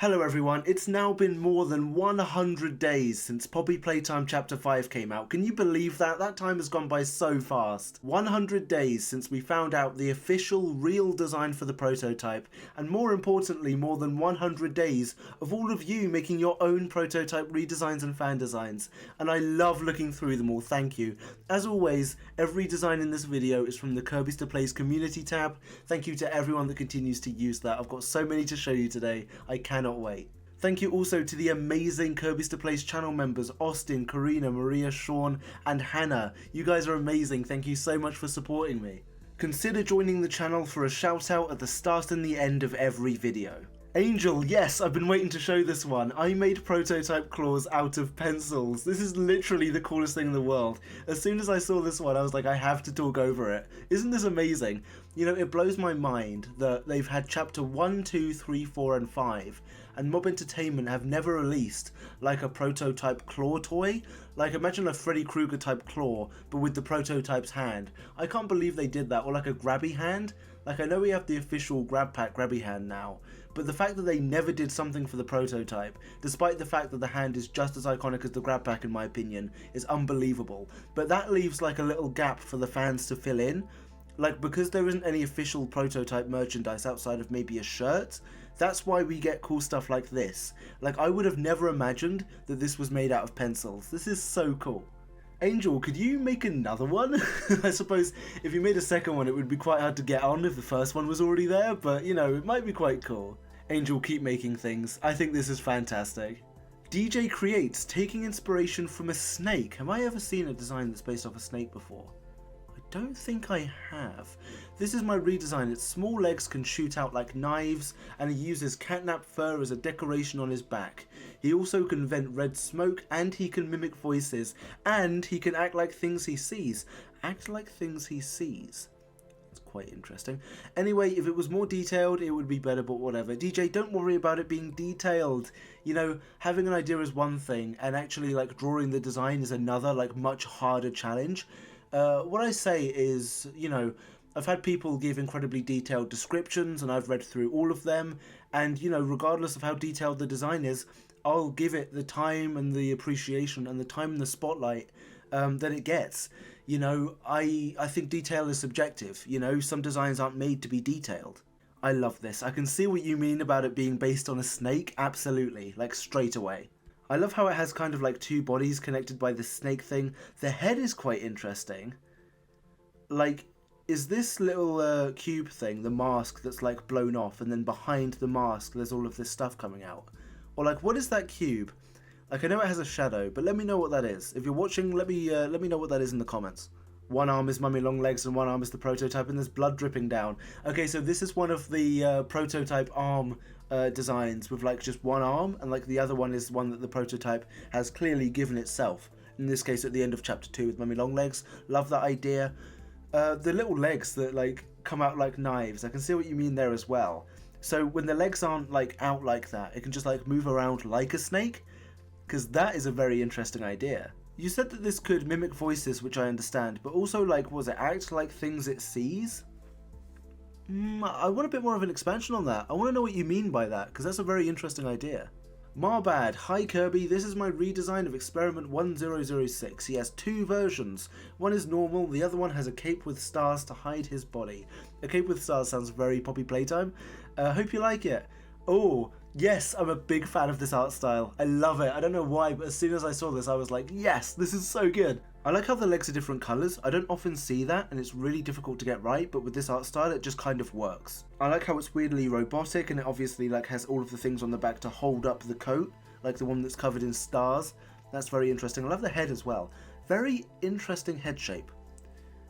Hello everyone, it's now been more than 100 days since Poppy Playtime Chapter 5 came out. Can you believe that? That time has gone by so fast. 100 days since we found out the official real design for the prototype, and more importantly, more than 100 days of all of you making your own prototype redesigns and fan designs. And I love looking through them all, thank you. As always, every design in this video is from the Kirbyster Plays Community tab. Thank you to everyone that continues to use that. I've got so many to show you today, I cannot wait. Thank you also to the amazing Kirbyster Plays channel members Austin, Karina, Maria, Sean and Hannah. You guys are amazing, thank you so much for supporting me. Consider joining the channel for a shout out at the start and the end of every video. Angel, yes, I've been waiting to show this one. I made prototype claws out of pencils. This is literally the coolest thing in the world. As soon as I saw this one, I was like, I have to talk over it. Isn't this amazing? You know, it blows my mind that they've had chapter 1, 2, 3, 4 and 5, and Mob Entertainment have never released like a prototype claw toy. Like imagine a Freddy Krueger type claw, but with the prototype's hand. I can't believe they did that, or like a grabby hand. Like I know we have the official grab pack grabby hand now, but the fact that they never did something for the prototype, despite the fact that the hand is just as iconic as the grab pack in my opinion, is unbelievable. But that leaves like a little gap for the fans to fill in. Like because there isn't any official prototype merchandise outside of maybe a shirt, that's why we get cool stuff like this. Like I would have never imagined that this was made out of pencils. This is so cool. Angel, could you make another one? I suppose if you made a second one it would be quite hard to get on if the first one was already there, but you know, it might be quite cool. Angel, keep making things. I think this is fantastic. DJ Creates, taking inspiration from a snake. Have I ever seen a design that's based off a snake before? I don't think I have. This is my redesign. Its small legs can shoot out like knives, and he uses catnap fur as a decoration on his back. He also can vent red smoke, and he can mimic voices, and he can act like things he sees. Act like things he sees. It's quite interesting. Anyway, if it was more detailed, it would be better, but whatever. DJ, don't worry about it being detailed. You know, having an idea is one thing, and actually like drawing the design is another, like much harder challenge. What I say is, you know, I've had people give incredibly detailed descriptions and I've read through all of them, and you know, regardless of how detailed the design is, I'll give it the time and the appreciation and the time and the spotlight that it gets. You know, I think detail is subjective. You know, some designs aren't made to be detailed. I love this. I can see what you mean about it being based on a snake, absolutely, like straight away. I love how it has kind of like two bodies connected by this snake thing. The head is quite interesting. Like, is this little cube thing the mask that's like blown off, and then behind the mask there's all of this stuff coming out? Or like, what is that cube? Like, I know it has a shadow, but let me know what that is. If you're watching, let me know what that is in the comments. One arm is Mummy Long Legs and one arm is the prototype, and there's blood dripping down. Okay, so this is one of the prototype arm designs with like just one arm, and like the other one is one that the prototype has clearly given itself. In this case at the end of chapter 2 with Mummy Long Legs. Love that idea. The little legs that like come out like knives, I can see what you mean there as well. So when the legs aren't like out like that, it can just like move around like a snake, because that is a very interesting idea. You said that this could mimic voices, which I understand, but also like, was it act like things it sees? I want a bit more of an expansion on that. I want to know what you mean by that, because that's a very interesting idea. Marbad, hi Kirby, this is my redesign of Experiment 1006. He has two versions. One is normal, the other one has a cape with stars to hide his body. A cape with stars sounds very Poppy Playtime. Hope you like it. Oh, yes, I'm a big fan of this art style. I love it. I don't know why, but as soon as I saw this, I was like, yes, this is so good. I like how the legs are different colours. I don't often see that, and it's really difficult to get right, but with this art style, it just kind of works. I like how it's weirdly robotic, and it obviously like has all of the things on the back to hold up the coat, like the one that's covered in stars. That's very interesting. I love the head as well. Very interesting head shape,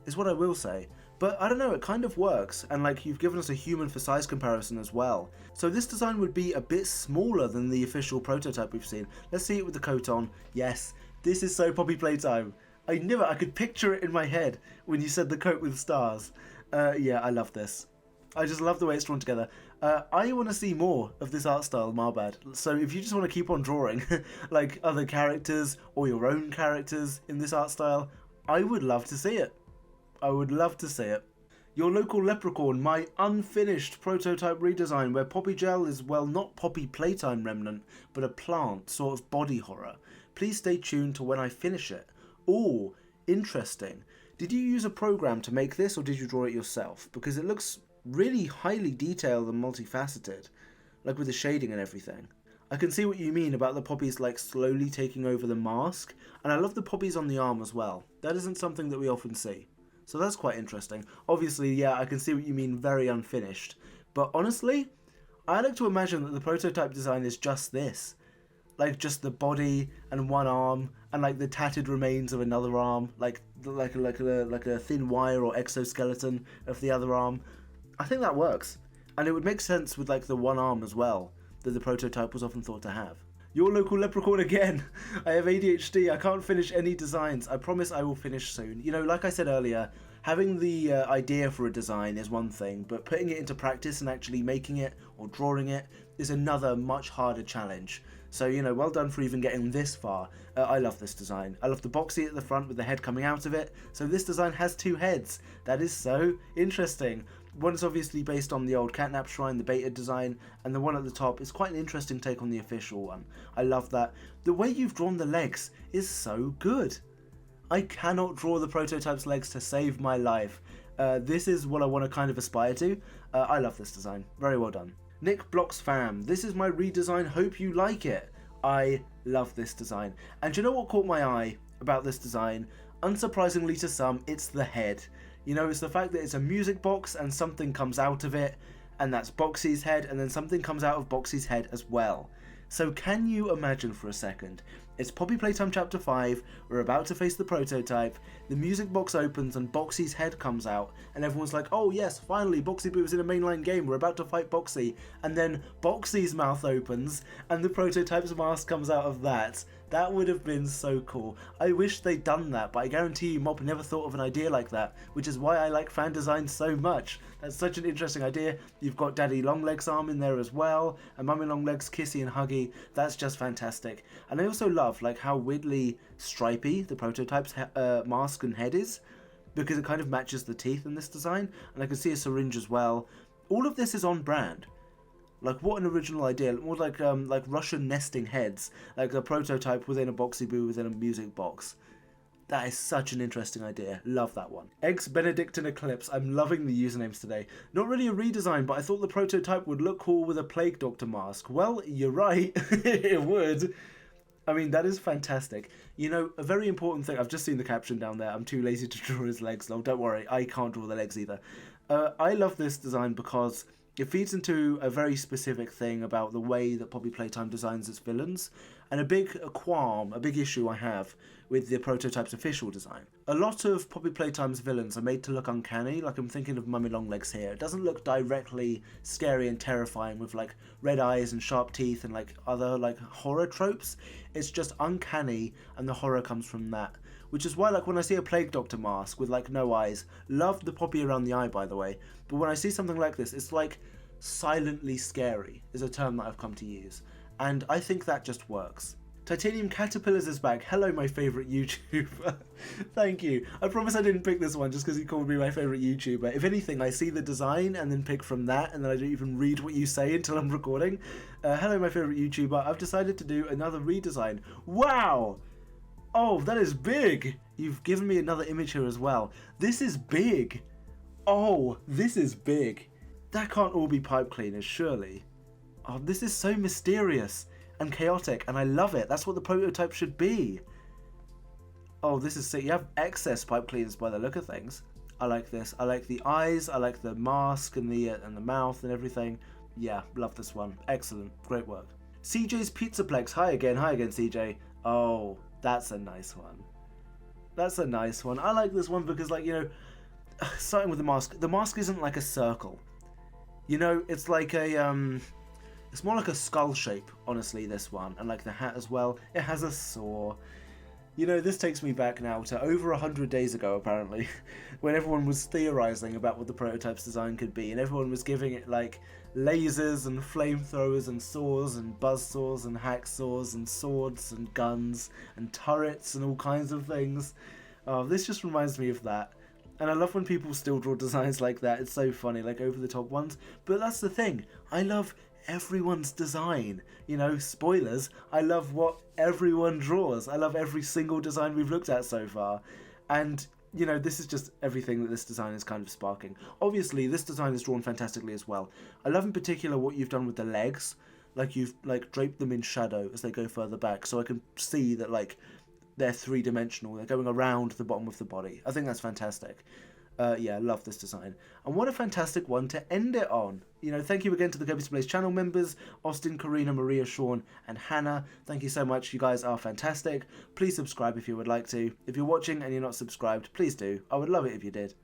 is what I will say. But I don't know, it kind of works, and like you've given us a human for size comparison as well. So this design would be a bit smaller than the official prototype we've seen. Let's see it with the coat on. Yes, this is so Poppy Playtime. I knew it, I could picture it in my head when you said the coat with stars. Yeah, I love this. I just love the way it's drawn together. I want to see more of this art style, Marbad. So if you just want to keep on drawing like other characters or your own characters in this art style, I would love to see it. I would love to see it. Your Local Leprechaun, my unfinished prototype redesign where Poppy Gel is, well, not Poppy Playtime remnant, but a plant, sort of body horror. Please stay tuned to when I finish it. Ooh, interesting. Did you use a program to make this or did you draw it yourself? Because it looks really highly detailed and multifaceted, like with the shading and everything. I can see what you mean about the poppies like slowly taking over the mask, and I love the poppies on the arm as well. That isn't something that we often see. So that's quite interesting. Obviously, yeah, I can see what you mean, very unfinished. But honestly, I like to imagine that the prototype design is just this. Like just the body and one arm and like the tattered remains of another arm, like a thin wire or exoskeleton of the other arm. I think that works. And it would make sense with like the one arm as well, that the prototype was often thought to have. Your Local Leprechaun again. I have ADHD, I can't finish any designs. I promise I will finish soon. You know, like I said earlier, having the idea for a design is one thing, but putting it into practice and actually making it or drawing it is another much harder challenge. So, you know, well done for even getting this far. I love this design. I love the boxy at the front with the head coming out of it. So this design has two heads. That is so interesting. One is obviously based on the old Catnap Shrine, the beta design, and the one at the top is quite an interesting take on the official one. I love that. The way you've drawn the legs is so good. I cannot draw the prototype's legs to save my life. This is what I want to kind of aspire to. I love this design. Very well done. Nick Blocks Fam, this is my redesign, hope you like it. I love this design. And do you know what caught my eye about this design? Unsurprisingly to some, it's the head. You know, it's the fact that it's a music box and something comes out of it, and that's Boxy's head, and then something comes out of Boxy's head as well. So can you imagine for a second, it's Poppy Playtime Chapter 5, we're about to face the prototype, the music box opens and Boxy's head comes out, and everyone's like, oh yes, finally, Boxy Boo is in a mainline game, we're about to fight Boxy, and then Boxy's mouth opens, and the prototype's mask comes out of that. That would have been so cool. I wish they'd done that, but I guarantee you Mob never thought of an idea like that, which is why I like fan design so much. That's such an interesting idea. You've got Daddy Longlegs' arm in there as well, and Mummy Longlegs, Kissy and Huggy. That's just fantastic. And I also love like how weirdly stripy the prototype's mask and head is, because it kind of matches the teeth in this design, and I can see a syringe as well. All of this is on brand. Like, what an original idea. More like Russian nesting heads. Like a prototype within a Boxy Boo within a music box. That is such an interesting idea. Love that one. Eggs Benedictine Eclipse. I'm loving the usernames today. Not really a redesign, but I thought the prototype would look cool with a Plague Doctor mask. Well, you're right. It would. I mean, that is fantastic. You know, a very important thing. I've just seen the caption down there. I'm too lazy to draw his legs. No, don't worry. I can't draw the legs either. I love this design because it feeds into a very specific thing about the way that Poppy Playtime designs its villains, and a big qualm, a big issue I have with the prototype's official design. A lot of Poppy Playtime's villains are made to look uncanny, like I'm thinking of Mummy Longlegs here. It doesn't look directly scary and terrifying with like red eyes and sharp teeth and like other like horror tropes. It's just uncanny, and the horror comes from that. Which is why, like, when I see a Plague Doctor mask with, like, no eyes, love the poppy around the eye, by the way, but when I see something like this, it's, like, silently scary, is a term that I've come to use, and I think that just works. Titanium Caterpillars is back. Hello, my favourite YouTuber. Thank you. I promise I didn't pick this one just because you called me my favourite YouTuber. If anything, I see the design and then pick from that, and then I don't even read what you say until I'm recording. Hello, my favourite YouTuber. I've decided to do another redesign. Wow! Oh, that is big! You've given me another image here as well. This is big! Oh, this is big. That can't all be pipe cleaners, surely. Oh, this is so mysterious and chaotic, and I love it. That's what the prototype should be. Oh, this is sick. You have excess pipe cleaners by the look of things. I like this. I like the eyes, I like the mask and the mouth and everything. Yeah, love this one. Excellent. Great work. CJ's Pizzaplex. Hi again, CJ. Oh, that's a nice one. That's a nice one. I like this one because, like, you know, starting with the mask isn't like a circle. You know, it's like a, it's more like a skull shape, honestly, this one. And like the hat as well, it has a saw. You know, this takes me back now to over 100 days ago, apparently, when everyone was theorizing about what the prototype's design could be, and everyone was giving it, like, lasers and flamethrowers and saws and buzzsaws and hacksaws and swords and guns and turrets and all kinds of things. This just reminds me of that. And I love when people still draw designs like that. It's so funny, like over the top ones. But that's the thing. I love everyone's design. You know, spoilers, I love what everyone draws. I love every single design we've looked at so far. And, you know, this is just everything that this design is kind of sparking. Obviously, this design is drawn fantastically as well. I love in particular what you've done with the legs. Like, you've, like, draped them in shadow as they go further back. So I can see that, like, they're three-dimensional. They're going around the bottom of the body. I think that's fantastic. Yeah, I love this design. And what a fantastic one to end it on. You know, thank you again to the Kirbyster Plays channel members, Austin, Karina, Maria, Sean, and Hannah. Thank you so much. You guys are fantastic. Please subscribe if you would like to. If you're watching and you're not subscribed, please do. I would love it if you did.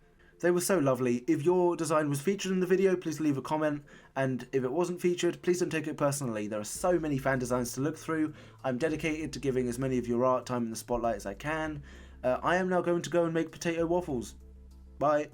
They were so lovely. If your design was featured in the video, please leave a comment. And if it wasn't featured, please don't take it personally. There are so many fan designs to look through. I'm dedicated to giving as many of your art time in the spotlight as I can. I am now going to go and make potato waffles. Bye.